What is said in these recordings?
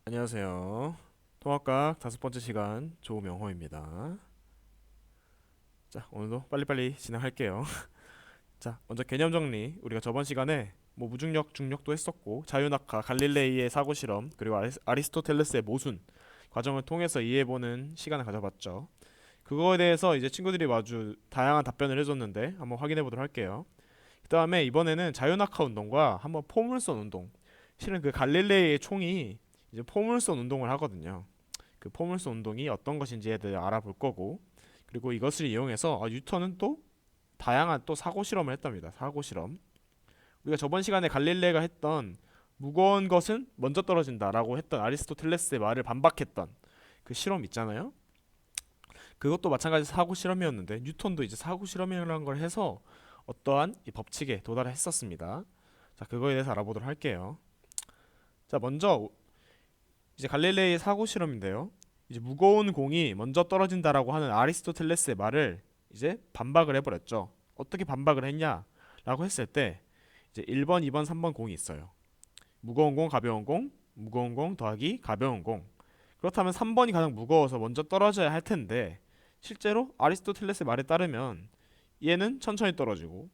안녕하세요. 통합과학 다섯 번째 시간 조명호입니다. 자, 오늘도 빨리빨리 진행할게요. 자, 먼저 개념 정리. 우리가 저번 시간에 뭐 무중력, 중력도 했었고 자유낙하, 갈릴레이의 사고 실험, 그리고 아리스토텔레스의 모순 과정을 통해서 이해해보는 시간을 가져봤죠. 그거에 대해서 이제 친구들이 아주 다양한 답변을 해줬는데 한번 확인해보도록 할게요. 그 다음에 이번에는 자유낙하 운동과 한번 포물선 운동. 실은 그 갈릴레이의 총이 이제 포물선 운동을 하거든요. 그 포물선 운동이 어떤 것인지에 대해 알아볼 거고, 그리고 이것을 이용해서 뉴턴은 또 다양한 또 사고 실험을 했답니다. 사고 실험. 우리가 저번 시간에 갈릴레이가 했던 무거운 것은 먼저 떨어진다라고 했던 아리스토텔레스의 말을 반박했던 그 실험 있잖아요. 그것도 마찬가지 사고 실험이었는데 뉴턴도 이제 사고 실험이라는 걸 해서 어떠한 이 법칙에 도달했었습니다. 자, 그거에 대해서 알아보도록 할게요. 자, 먼저 이제 갈릴레이의 사고 실험인데요. 이제 무거운 공이 먼저 떨어진다라고 하는 아리스토텔레스의 말을 이제 반박을 해버렸죠. 어떻게 반박을 했냐라고 했을 때 이제 1번, 2번, 3번 공이 있어요. 무거운 공, 가벼운 공, 무거운 공 더하기 가벼운 공. 그렇다면 3번이 가장 무거워서 먼저 떨어져야 할 텐데 실제로 아리스토텔레스의 말에 따르면 얘는 천천히 떨어지고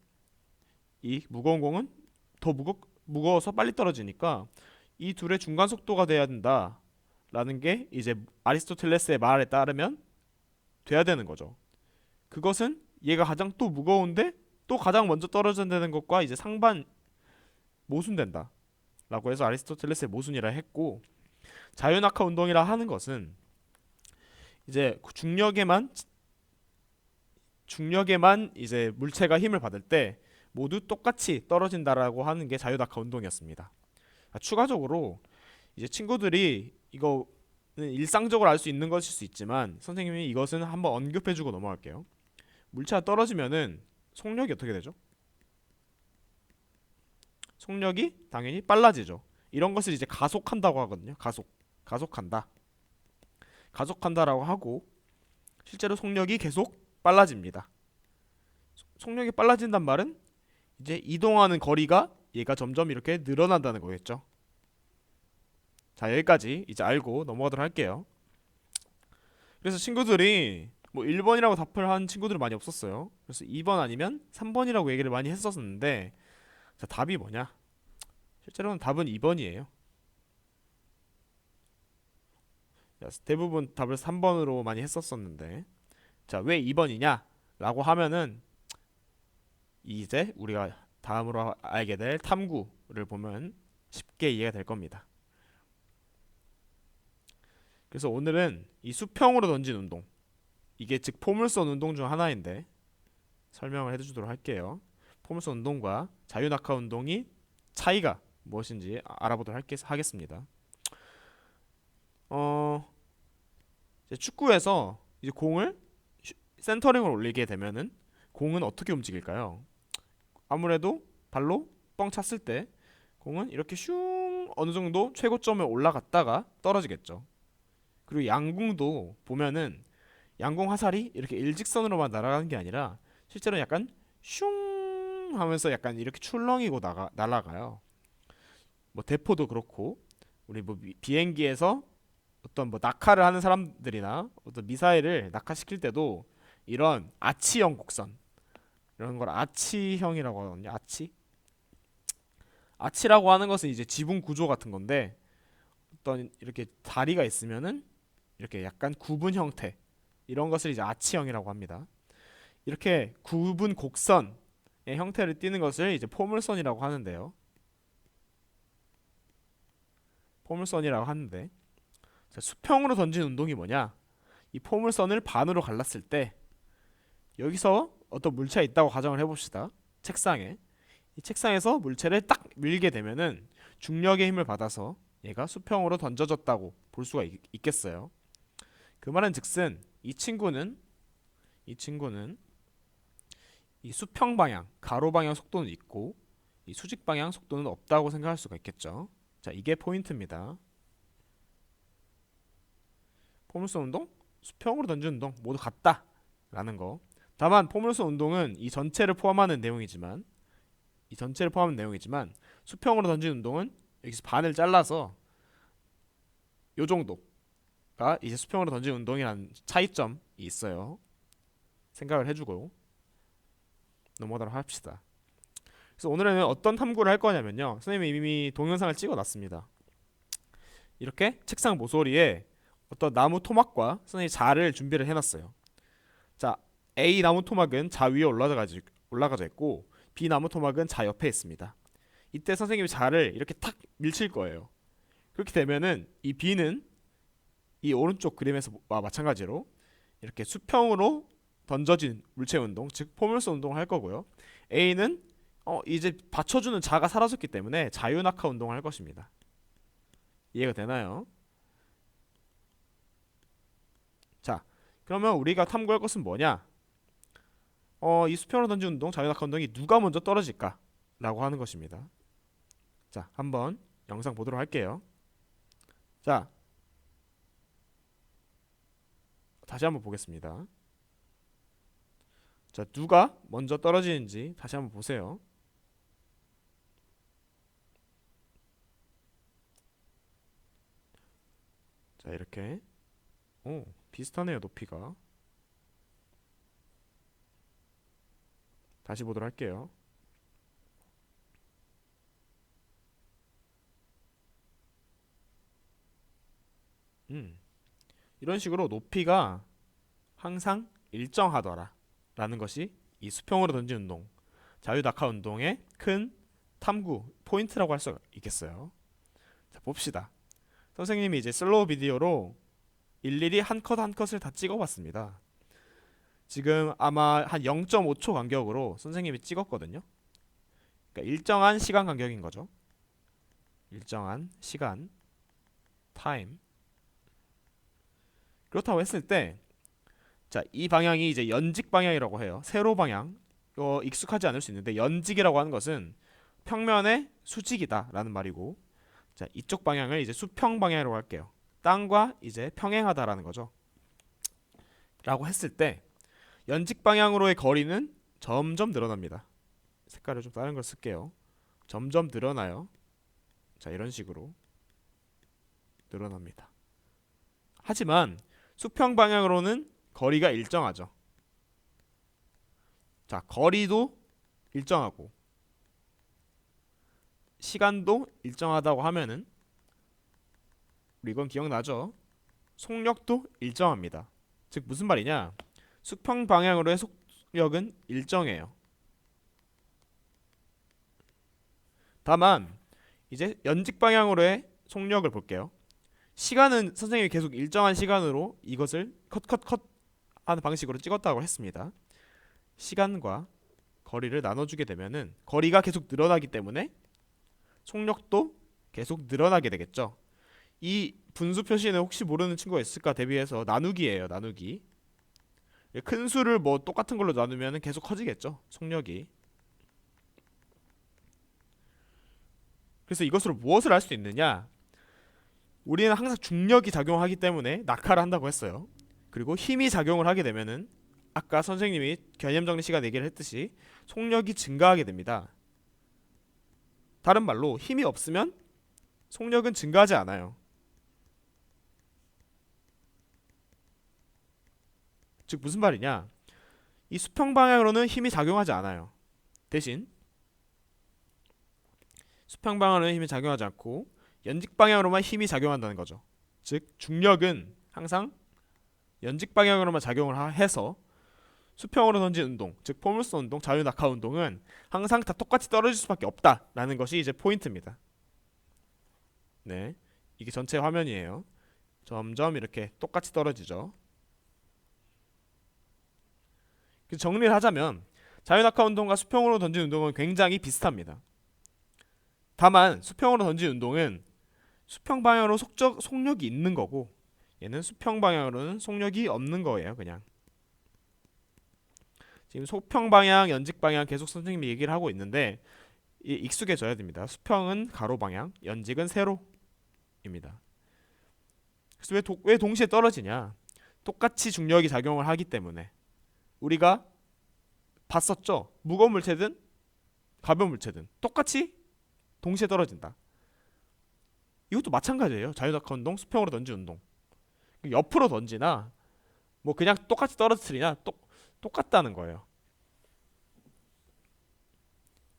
이 무거운 공은 더 무거워서 빨리 떨어지니까 이 둘의 중간 속도가 돼야 된다라는 게 이제 아리스토텔레스의 말에 따르면 돼야 되는 거죠. 그것은 얘가 가장 또 무거운데 또 가장 먼저 떨어진다는 것과 이제 상반 모순된다 라고 해서 아리스토텔레스의 모순이라 했고, 자유낙하 운동이라 하는 것은 이제 중력에만 이제 물체가 힘을 받을 때 모두 똑같이 떨어진다라고 하는 게 자유낙하 운동이었습니다. 추가적으로 이제 친구들이 이거는 일상적으로 알 수 있는 것일 수 있지만 선생님이 이것은 한번 언급해주고 넘어갈게요. 물체가 떨어지면은 속력이 어떻게 되죠? 속력이 당연히 빨라지죠. 이런 것을 이제 가속한다고 하거든요. 가속한다. 가속한다라고 하고 실제로 속력이 계속 빨라집니다. 속력이 빨라진단 말은 이제 이동하는 거리가 얘가 점점 이렇게 늘어난다는 거겠죠. 자, 여기까지 이제 알고 넘어가도록 할게요. 그래서 친구들이 뭐 1번이라고 답을 한 친구들은 많이 없었어요. 그래서 2번 아니면 3번이라고 얘기를 많이 했었는데, 자, 답이 뭐냐? 실제로는 답은 2번이에요. 대부분 답을 3번으로 많이 했었었는데, 자, 왜 2번이냐? 라고 하면은 이제 우리가 다음으로 알게 될 탐구를 보면 쉽게 이해가 될 겁니다. 그래서 오늘은 이 수평으로 던진 운동, 이게 즉 포물선 운동 중 하나인데 설명을 해주도록 할게요. 포물선 운동과 자유낙하 운동이 차이가 무엇인지 알아보도록 하겠습니다. 이제 축구에서 이제 공을 센터링을 올리게 되면은 공은 어떻게 움직일까요? 아무래도 발로 뻥 찼을 때 공은 이렇게 슝 어느 정도 최고점에 올라갔다가 떨어지겠죠. 그리고 양궁도 보면은 양궁 화살이 이렇게 일직선으로만 날아가는 게 아니라 실제로 약간 슝 하면서 약간 이렇게 출렁이고 날아가요. 뭐 대포도 그렇고 우리 뭐 비행기에서 어떤 뭐 낙하를 하는 사람들이나 어떤 미사일을 낙하시킬 때도 이런 아치형 곡선, 이런 걸 아치형이라고 하거든요. 아치라고 하는 것은 이제 지붕 구조 같은 건데 어떤 이렇게 다리가 있으면은 이렇게 약간 구분 형태, 이런 것을 이제 아치형이라고 합니다. 이렇게 구분 곡선의 형태를 띠는 것을 이제 포물선이라고 하는데요. 포물선이라고 하는데, 자, 수평으로 던진 운동이 뭐냐? 이 포물선을 반으로 갈랐을 때 여기서 어떤 물체가 있다고 가정을 해봅시다. 책상에. 이 책상에서 물체를 딱 밀게 되면은 중력의 힘을 받아서 얘가 수평으로 던져졌다고 볼 수가 있겠어요. 그 말은 즉슨 이 친구는 이 수평 방향, 가로 방향 속도는 있고 이 수직 방향 속도는 없다고 생각할 수가 있겠죠. 자, 이게 포인트입니다. 포물선 운동, 수평으로 던지는 운동 모두 같다라는 거. 다만 포물선 운동은 이 전체를 포함하는 내용이지만 수평으로 던지는 운동은 여기서 반을 잘라서 요 정도가 이제 수평으로 던지는 운동이라는 차이점이 있어요. 생각을 해주고 넘어가도록 합시다. 그래서 오늘은 어떤 탐구를 할 거냐면요. 선생님이 이미 동영상을 찍어놨습니다. 이렇게 책상 모서리에 어떤 나무 토막과 선생님이 자를 준비를 해놨어요. 자, A 나무 토막은 자 위에 올라가져 있고 B 나무 토막은 자 옆에 있습니다. 이때 선생님이 자를 이렇게 탁 밀칠 거예요. 그렇게 되면은 이 B는 이 오른쪽 그림에서와 마찬가지로 이렇게 수평으로 던져진 물체 운동, 즉 포물선 운동을 할 거고요. A는 이제 받쳐주는 자가 사라졌기 때문에 자유낙하 운동을 할 것입니다. 이해가 되나요? 자, 그러면 우리가 탐구할 것은 뭐냐? 이 수평으로 던지는 운동, 자유낙하 운동이 누가 먼저 떨어질까? 라고 하는 것입니다. 자, 한번 영상 보도록 할게요. 자, 다시 한번 보겠습니다. 자, 누가 먼저 떨어지는지 다시 한번 보세요. 자, 이렇게 비슷하네요, 높이가. 다시 보도록 할게요. 이런 식으로 높이가 항상 일정하더라 라는 것이 이 수평으로 던진 운동, 자유낙하 운동의 큰 탐구 포인트라고 할 수 있겠어요. 자, 봅시다. 선생님이 이제 슬로우 비디오로 일일이 한 컷 한 컷을 다 찍어봤습니다. 지금 아마 한 0.5초 간격으로 선생님이 찍었거든요. 그러니까 일정한 시간 간격인 거죠. 일정한 시간, 타임. 그렇다고 했을 때, 자, 이 방향이 이제 연직 방향이라고 해요. 세로 방향. 이거 익숙하지 않을 수 있는데 연직이라고 하는 것은 평면의 수직이다라는 말이고, 자, 이쪽 방향을 이제 수평 방향이라고 할게요. 땅과 이제 평행하다라는 거죠. 라고 했을 때 연직 방향으로의 거리는 점점 늘어납니다. 색깔을 좀 다른 걸 쓸게요. 점점 늘어나요. 자, 이런 식으로 늘어납니다. 하지만 수평 방향으로는 거리가 일정하죠. 자, 거리도 일정하고 시간도 일정하다고 하면은 우리 이건 기억나죠? 속력도 일정합니다. 즉 무슨 말이냐? 수평 방향으로의 속력은 일정해요. 다만 이제 연직 방향으로의 속력을 볼게요. 시간은 선생님이 계속 일정한 시간으로 이것을 컷 하는 방식으로 찍었다고 했습니다. 시간과 거리를 나눠주게 되면은 거리가 계속 늘어나기 때문에 속력도 계속 늘어나게 되겠죠. 이 분수 표시는 혹시 모르는 친구가 있을까 대비해서 나누기예요. 나누기. 큰 수를 뭐 똑같은 걸로 나누면 계속 커지겠죠. 속력이. 그래서 이것으로 무엇을 할 수 있느냐? 우리는 항상 중력이 작용하기 때문에 낙하를 한다고 했어요. 그리고 힘이 작용을 하게 되면은 아까 선생님이 개념 정리 시간에 얘기를 했듯이 속력이 증가하게 됩니다. 다른 말로 힘이 없으면 속력은 증가하지 않아요. 즉 무슨 말이냐? 이 수평 방향으로는 힘이 작용하지 않아요. 대신 수평 방향으로는 힘이 작용하지 않고 연직 방향으로만 힘이 작용한다는 거죠. 즉 중력은 항상 연직 방향으로만 작용을 해서 수평으로 던진 운동, 즉 포물선 운동, 자유낙하 운동은 항상 다 똑같이 떨어질 수밖에 없다라는 것이 이제 포인트입니다. 네, 이게 전체 화면이에요. 점점 이렇게 똑같이 떨어지죠. 정리를 하자면 자유낙하 운동과 수평으로 던진 운동은 굉장히 비슷합니다. 다만 수평으로 던진 운동은 수평 방향으로 속력이 있는 거고 얘는 수평 방향으로는 속력이 없는 거예요. 그냥 지금 수평 방향, 연직 방향 계속 선생님이 얘기를 하고 있는데 익숙해져야 됩니다. 수평은 가로 방향, 연직은 세로입니다. 그래서 왜 동시에 떨어지냐? 똑같이 중력이 작용을 하기 때문에. 우리가 봤었죠? 무거운 물체든 가벼운 물체든 똑같이 동시에 떨어진다. 이것도 마찬가지예요. 자유낙하 운동, 수평으로 던지 운동. 옆으로 던지나 뭐 그냥 똑같이 떨어뜨리냐 똑같다는 거예요.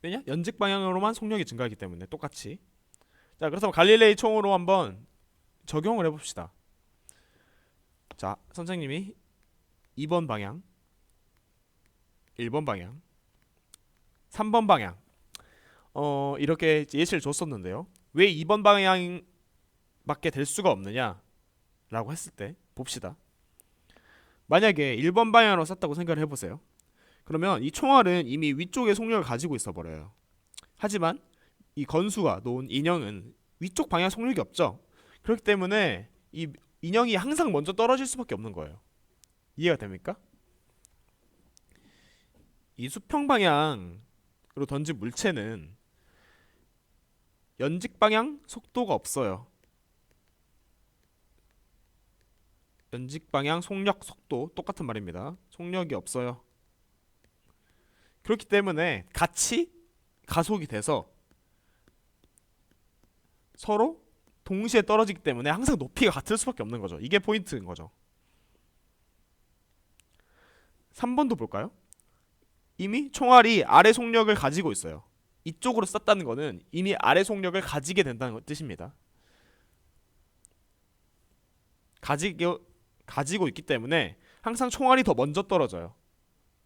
왜냐? 연직 방향으로만 속력이 증가하기 때문에 똑같이. 자, 그래서 갈릴레이 총으로 한번 적용을 해봅시다. 자, 선생님이 2번 방향, 1번 방향, 3번 방향 이렇게 예시를 줬었는데요. 왜 2번 방향밖에 될 수가 없느냐 라고 했을 때 봅시다. 만약에 1번 방향으로 쐈다고 생각을 해보세요. 그러면 이 총알은 이미 위쪽에 속력을 가지고 있어 버려요. 하지만 이 건수가 놓은 인형은 위쪽 방향 속력이 없죠. 그렇기 때문에 이 인형이 항상 먼저 떨어질 수밖에 없는 거예요. 이해가 됩니까? 이 수평 방향으로 던진 물체는 연직 방향 속도가 없어요. 연직 방향 속력 속도 똑같은 말입니다. 속력이 없어요. 그렇기 때문에 같이 가속이 돼서 서로 동시에 떨어지기 때문에 항상 높이가 같을 수밖에 없는 거죠. 이게 포인트인 거죠. 3번도 볼까요? 이미 총알이 아래 속력을 가지고 있어요. 이쪽으로 쐈다는 거는 이미 아래 속력을 가지게 된다는 뜻입니다. 가지고 있기 때문에 항상 총알이 더 먼저 떨어져요.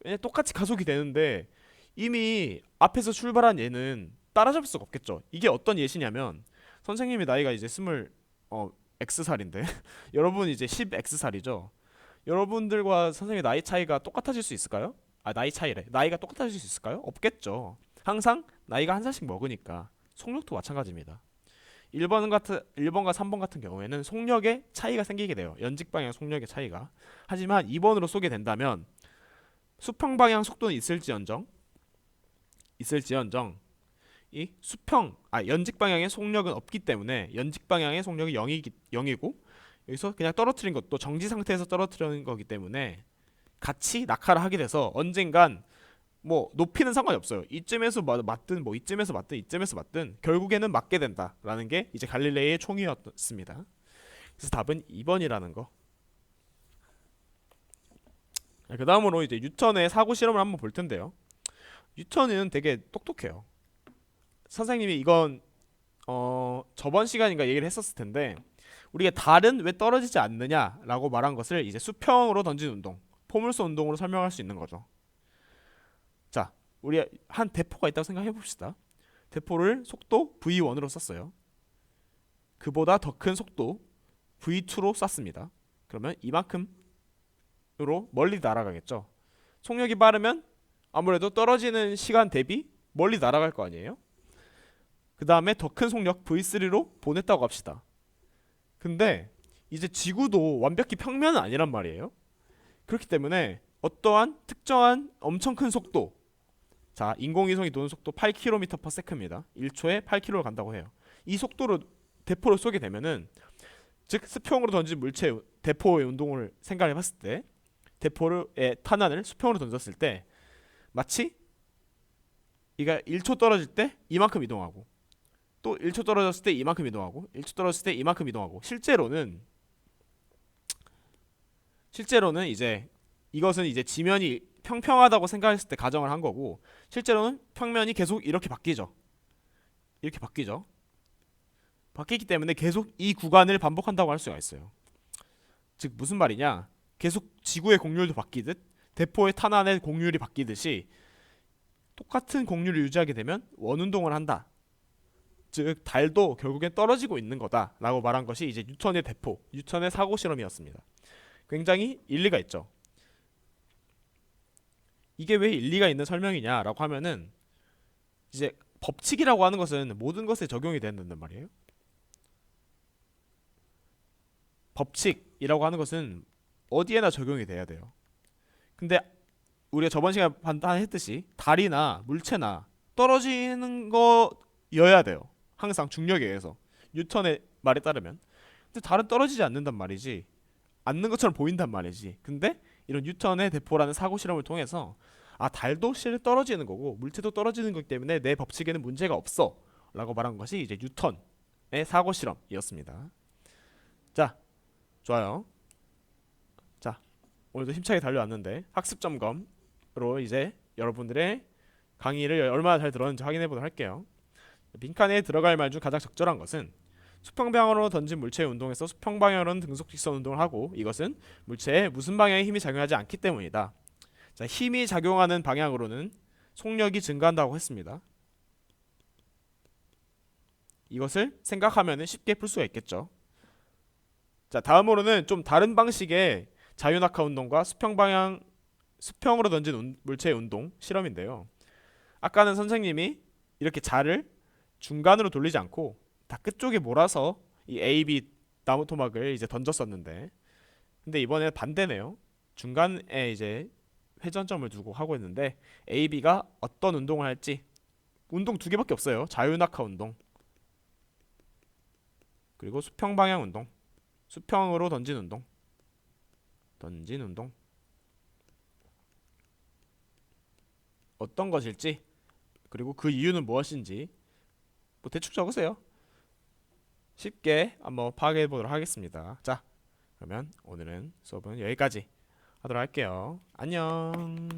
왜냐면 똑같이 가속이 되는데 이미 앞에서 출발한 얘는 따라잡을 수가 없겠죠. 이게 어떤 예시냐면 선생님의 나이가 이제 X살인데 여러분 이제 10X살이죠. 여러분들과 선생님의 나이 차이가 똑같아질 수 있을까요? 나이 차이래. 나이가 똑같아질 수 있을까요? 없겠죠. 항상 나이가 한 살씩 먹으니까. 속력도 마찬가지입니다. 1번과 3번 같은 경우에는 속력의 차이가 생기게 돼요. 연직 방향 속력의 차이가. 하지만 2번으로 쏘게 된다면 수평 방향 속도는 있을지언정 이 연직 방향의 속력은 없기 때문에 연직 방향의 속력이 0이고 여기서 그냥 떨어뜨린 것도 정지 상태에서 떨어뜨리는 거기 때문에 같이 낙하를 하게 돼서 언젠간 뭐 높이는 상관이 없어요. 이쯤에서 맞든 뭐 이쯤에서 맞든 결국에는 맞게 된다라는 게 이제 갈릴레이의 총이었습니다. 그래서 답은 2번이라는 거. 그 다음으로 이제 뉴턴의 사고 실험을 한번 볼 텐데요. 뉴턴은 되게 똑똑해요. 선생님이 이건 저번 시간인가 얘기를 했었을 텐데 우리가 달은 왜 떨어지지 않느냐라고 말한 것을 이제 수평으로 던진 운동, 포물선 운동으로 설명할 수 있는 거죠. 자, 우리 한 대포가 있다고 생각해 봅시다. 대포를 속도 V1으로 쐈어요. 그보다 더 큰 속도 V2로 쐈습니다. 그러면 이만큼으로 멀리 날아가겠죠. 속력이 빠르면 아무래도 떨어지는 시간 대비 멀리 날아갈 거 아니에요? 그 다음에 더 큰 속력 V3로 보냈다고 합시다. 근데 이제 지구도 완벽히 평면은 아니란 말이에요. 그렇기 때문에 어떠한 특정한 엄청 큰 속도, 자, 인공위성이 도는 속도 8km/s입니다. 1초에 8km를 간다고 해요. 이 속도로 대포를 쏘게 되면은, 즉 수평으로 던진 물체 대포의 운동을 생각해 봤을 때 대포의 탄환을 수평으로 던졌을 때 마치 이가 1초 떨어질 때 이만큼 이동하고 또 1초 떨어졌을 때 이만큼 이동하고 1초 떨어졌을 때 이만큼 이동하고 실제로는 이제 이것은 이제 지면이 평평하다고 생각했을 때 가정을 한 거고 실제로는 평면이 계속 이렇게 바뀌죠. 바뀌기 때문에 계속 이 구간을 반복한다고 할 수가 있어요. 즉 무슨 말이냐? 계속 지구의 곡률도 바뀌듯 대포의 탄환의 곡률이 바뀌듯이 똑같은 곡률을 유지하게 되면 원운동을 한다. 즉 달도 결국엔 떨어지고 있는 거다라고 말한 것이 이제 뉴턴의 대포, 뉴턴의 사고 실험이었습니다. 굉장히 일리가 있죠. 이게 왜 일리가 있는 설명이냐라고 하면은 이제 법칙이라고 하는 것은 모든 것에 적용이 된다는 말이에요. 법칙이라고 하는 것은 어디에나 적용이 돼야 돼요. 근데 우리가 저번 시간에 판단했듯이 달이나 물체나 떨어지는 거여야 돼요. 항상 중력에 의해서. 뉴턴의 말에 따르면. 근데 달은 떨어지지 않는단 말이지. 않는 것처럼 보인단 말이지. 근데 이런 뉴턴의 대포라는 사고 실험을 통해서 달도 실제 떨어지는 거고 물체도 떨어지는 거기 때문에 내 법칙에는 문제가 없어 라고 말한 것이 이제 뉴턴 사고 실험이었습니다. 자, 좋아요. 자, 오늘도 힘차게 달려왔는데 학습 점검으로 이제 여러분들의 강의를 얼마나 잘 들었는지 확인해 보도록 할게요. 빈칸에 들어갈 말 중 가장 적절한 것은 수평 방향으로 던진 물체의 운동에서 수평 방향으로는 등속 직선 운동을 하고 이것은 물체에 무슨 방향의 힘이 작용하지 않기 때문이다. 자, 힘이 작용하는 방향으로는 속력이 증가한다고 했습니다. 이것을 생각하면 쉽게 풀 수가 있겠죠. 자, 다음으로는 좀 다른 방식의 자유낙하 운동과 수평으로 던진 물체의 운동 실험인데요. 아까는 선생님이 이렇게 자를 중간으로 돌리지 않고 다 끝쪽에 몰아서 이 A, B 나무 토막을 이제 던졌었는데, 근데 이번에 반대네요. 중간에 이제 회전점을 두고 하고 있는데 A, B가 어떤 운동을 할지. 운동 두 개밖에 없어요. 자유낙하 운동 그리고 수평 방향 운동. 수평으로 던진 운동 어떤 것일지, 그리고 그 이유는 무엇인지 뭐 대충 적으세요. 쉽게 한번 파악해 보도록 하겠습니다. 자, 그러면 오늘은 수업은 여기까지 하도록 할게요. 안녕.